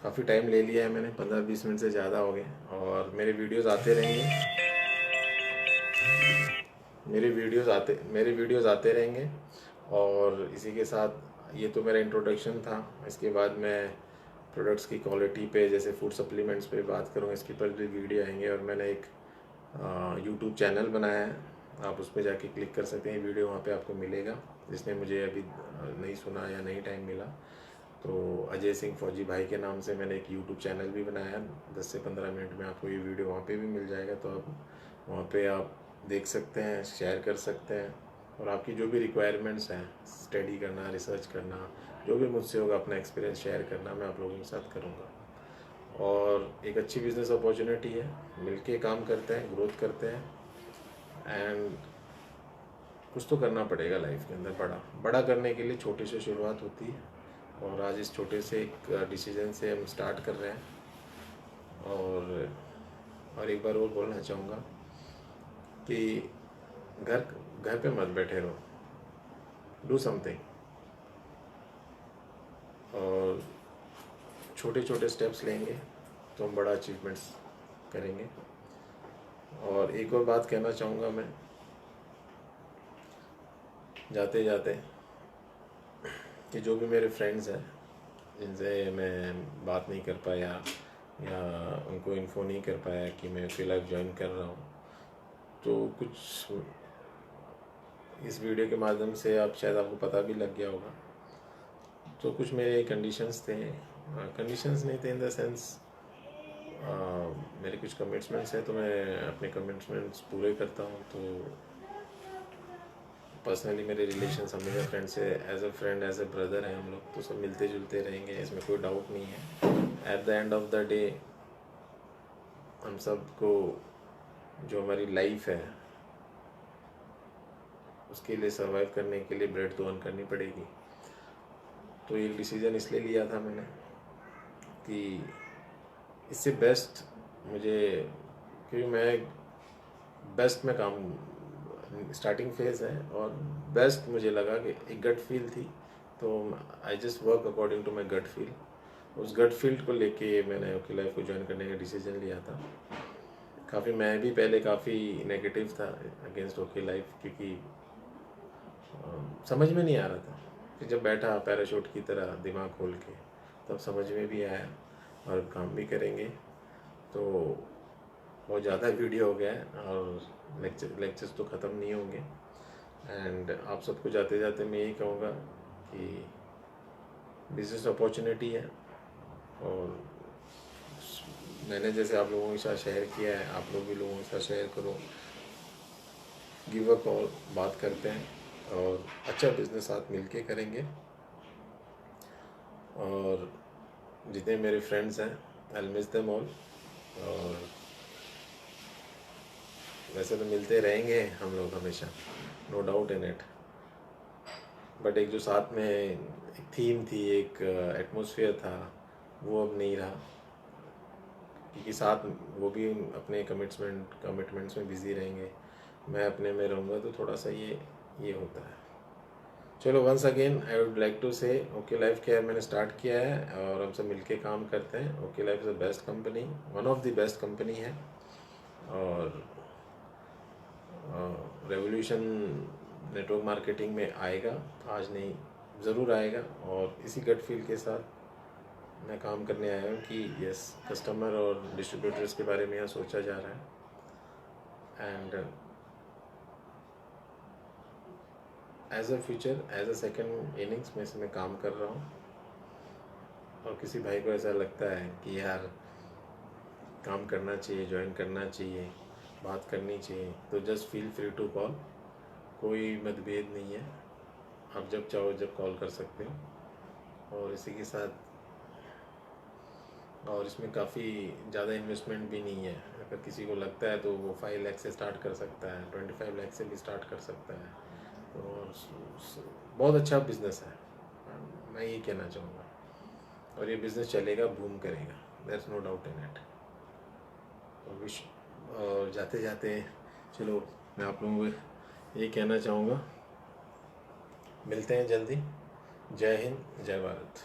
काफ़ी टाइम ले लिया है मैंने, 15-20 मिनट से ज़्यादा हो गए, और मेरे वीडियोस आते रहेंगे, मेरे वीडियोस आते रहेंगे। और इसी के साथ ये तो मेरा इंट्रोडक्शन था। इसके बाद मैं प्रोडक्ट्स की क्वालिटी पे, जैसे फूड सप्लीमेंट्स पे बात करूँगा, इसके पर भी वीडियो आएंगे। और मैंने एक यूट्यूब चैनल बनाया है, आप उस पर जाके क्लिक कर सकते हैं, वीडियो वहाँ पे आपको मिलेगा। जिसने मुझे अभी नहीं सुना या नहीं टाइम मिला, तो अजय सिंह फौजी भाई के नाम से मैंने एक यूट्यूब चैनल भी बनाया है। 10 से 15 मिनट में आपको ये वीडियो वहाँ पे भी मिल जाएगा, तो आप वहाँ पे आप देख सकते हैं, शेयर कर सकते हैं, और आपकी जो भी रिक्वायरमेंट्स हैं, स्टडी करना, रिसर्च करना, जो भी मुझसे होगा अपना एक्सपीरियंस शेयर करना, मैं आप लोगों के साथ करूँगा। और एक अच्छी बिजनेस अपॉर्चुनिटी है, मिलके काम करते हैं, ग्रोथ करते हैं, एंड कुछ तो करना पड़ेगा लाइफ के अंदर। बड़ा बड़ा करने के लिए छोटे से शुरुआत होती है, और आज इस छोटे से एक डिसीजन से हम स्टार्ट कर रहे हैं। और एक बार और बोलना चाहूँगा कि घर घर पे मत बैठे रहो, डू समथिंग, और छोटे छोटे स्टेप्स लेंगे तो हम बड़ा अचीवमेंट्स करेंगे। और एक और बात कहना चाहूँगा मैं जाते जाते, कि जो भी मेरे फ्रेंड्स हैं जिनसे मैं बात नहीं कर पाया या उनको इन्फो नहीं कर पाया कि मैं ओके लाइफ ज्वाइन कर रहा हूँ, तो कुछ इस वीडियो के माध्यम से आप शायद आपको पता भी लग गया होगा। तो कुछ मेरे कंडीशंस थे, कंडीशंस नहीं थे इन द सेंस, मेरे कुछ कमिटमेंट्स हैं, तो मैं अपने कमिटमेंट्स पूरे करता हूँ। तो पर्सनली मेरे रिलेशंस हमेशा फ्रेंड से as a friend, as a brother हैं हम लोग, तो सब मिलते जुलते रहेंगे, इसमें कोई डाउट नहीं है। At the end of the day हम सबको जो हमारी लाइफ है उसके लिए, सर्वाइव करने के लिए ब्रेड तो अर्न करनी पड़ेगी। तो ये डिसीज़न इसलिए लिया था मैंने कि इससे बेस्ट मुझे, क्योंकि मैं बेस्ट में काम, स्टार्टिंग फेज़ है, और बेस्ट मुझे लगा कि एक गट फील थी, तो I just work according to my gut feel. उस गट फील्ड को लेके मैंने ओके लाइफ को ज्वाइन करने का डिसीजन लिया था। काफ़ी मैं भी पहले काफ़ी नेगेटिव था अगेंस्ट ओके लाइफ, क्योंकि समझ में नहीं आ रहा था। फिर जब बैठा पैराशूट की तरह दिमाग खोल के, तब समझ में भी आया, और काम भी करेंगे। तो बहुत ज़्यादा वीडियो हो गया है, और लेक्चर्स तो ख़त्म नहीं होंगे। एंड आप सबको जाते जाते मैं यही कहूँगा कि बिजनेस अपॉर्चुनिटी है, और मैंने जैसे आप लोगों के साथ शेयर किया है, आप लोग भी लोगों के साथ शेयर करो, गिव अ कॉल, बात करते हैं, और अच्छा बिजनेस साथ मिलके करेंगे। और जितने मेरे फ्रेंड्स हैं, I will miss them all. और वैसे तो मिलते रहेंगे हम लोग हमेशा, no doubt in it, but एक जो साथ में एक थीम थी, एक एटमॉस्फेयर था, वो अब नहीं रहा, क्योंकि साथ वो भी अपने कमिटमेंट्स में बिज़ी रहेंगे, मैं अपने में रहूँगा, तो थोड़ा सा ये होता है। चलो, once again I would like to say okay life care मैंने स्टार्ट किया है, और हम सब मिलके काम करते हैं। Okay life is the best company, one of the best company है, और रेवोल्यूशन नेटवर्क मार्केटिंग में आएगा, आज नहीं ज़रूर आएगा। और इसी गट फील के साथ मैं काम करने आया हूँ कि यस, कस्टमर और डिस्ट्रीब्यूटर्स के बारे में यहाँ सोचा जा रहा है, and as a future, as a second innings में से मैं काम कर रहा हूँ। और किसी भाई को ऐसा लगता है कि यार काम करना चाहिए, ज्वाइन करना चाहिए, बात करनी चाहिए, तो just feel free to call. कोई मतभेद नहीं है, आप जब चाहो जब कॉल कर सकते हो। और इसी के साथ, और इसमें काफ़ी ज़्यादा इन्वेस्टमेंट भी नहीं है। अगर किसी को लगता है तो वो 5 लाख से स्टार्ट कर सकता है, 25 लाख से भी स्टार्ट कर सकता है। तो बहुत अच्छा बिजनेस है, मैं ये कहना चाहूँगा। और ये बिज़नेस चलेगा, बूम करेगा, there is no doubt in it. और जाते जाते चलो मैं आप लोगों को ये कहना चाहूँगा, मिलते हैं जल्दी। जय हिंद, जय भारत।